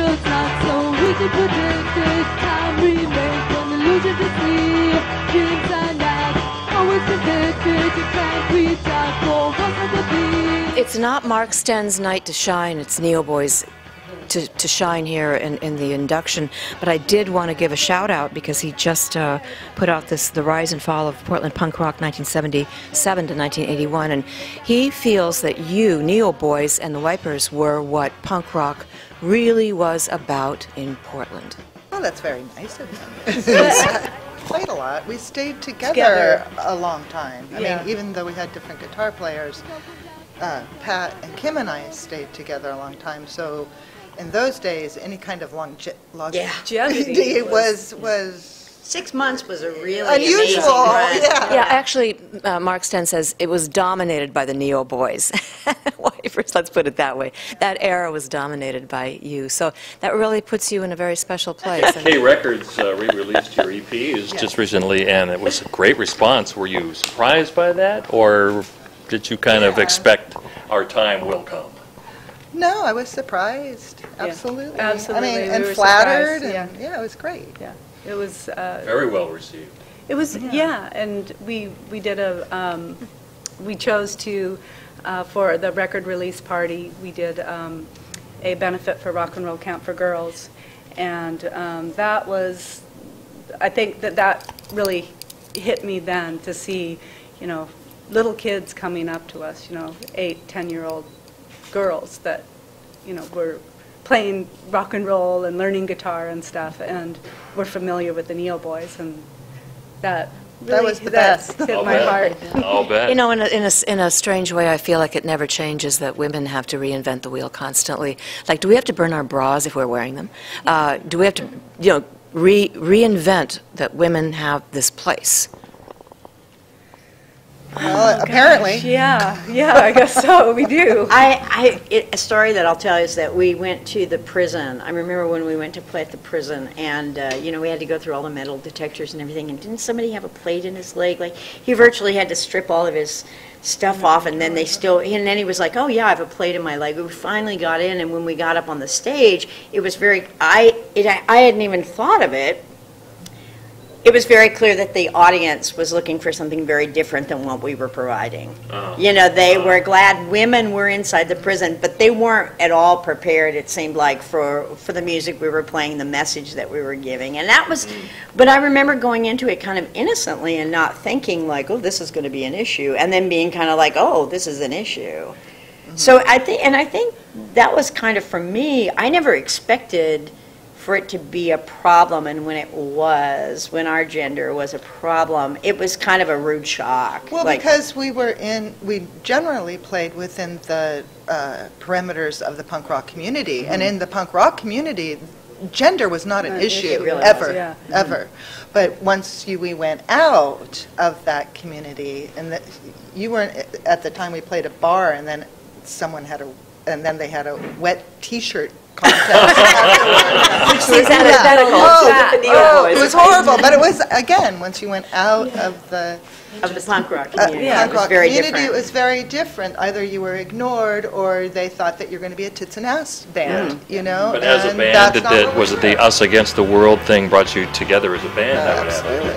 future's not so easy predicted. Time remains an illusion to see. Dreams are not always predicted. You can't reach out for what's meant to be. It's not Mark Sten's night to shine, it's Neo Boy's to shine here in the induction, but I did want to give a shout out because he just put out The Rise and Fall of Portland Punk Rock 1977 to 1981, and he feels that you, Neo Boys, and the Wipers were what punk rock really was about in Portland. Oh, that's very nice of him. Played a lot. We stayed together a long time. I mean, even though we had different guitar players, Pat and Kim and I stayed together a long time, so in those days, any kind of longevity was 6 months was a really unusual. Yeah, actually, Mark Sten says it was dominated by the Neo Boys. Wipers, let's put it that way. That era was dominated by you, so that really puts you in a very special place. K Records re-released your EPs just recently, and it was a great response. Were you surprised by that, or did you kind of expect our time will come? No, I was surprised. Absolutely. Absolutely. I mean, We and were flattered. surprised, And, it was great. Yeah. It was Very well received. It was and we did we chose to for the record release party we did a benefit for Rock and Roll Camp for Girls, and that was, I think that really hit me then to see, little kids coming up to us, 8, 10-year-old girls that, were playing rock and roll and learning guitar and stuff, and were familiar with the Neo Boys, and that really was the best. hit my heart. I'll bet. In a strange way, I feel like it never changes that women have to reinvent the wheel constantly. Like, do we have to burn our bras if we're wearing them? Do we have to, reinvent that women have this place? Well, apparently. Yeah, I guess so. We do. A story that I'll tell is that we went to the prison. I remember when we went to play at the prison, and we had to go through all the metal detectors and everything. And didn't somebody have a plate in his leg? Like, he virtually had to strip all of his stuff off, and then and then he was like, "Oh yeah, I have a plate in my leg." We finally got in, and when we got up on the stage, it was I hadn't even thought of it. It was very clear that the audience was looking for something very different than what we were providing. They were glad women were inside the prison, but they weren't at all prepared, it seemed like, for the music we were playing, the message that we were giving. And that was, but I remember going into it kind of innocently and not thinking like, oh, this is going to be an issue, and then being kind of like, oh, this is an issue. So I think that was kind of, for me, I never expected for it to be a problem, and when our gender was a problem, it was kind of a rude shock. Well, because we generally played within the perimeters of the punk rock community, and in the punk rock community, gender was not an issue, really ever, ever. But once we went out of that community, and you weren't, at the time we played a bar, and then they had a wet T-shirt contest. Which was it was horrible, but it was, again, once you went out of the punk rock community, it was very different. Either you were ignored, or they thought that you're going to be a tits and ass band, But as a band, was it the us against the world thing brought you together as a band? Absolutely.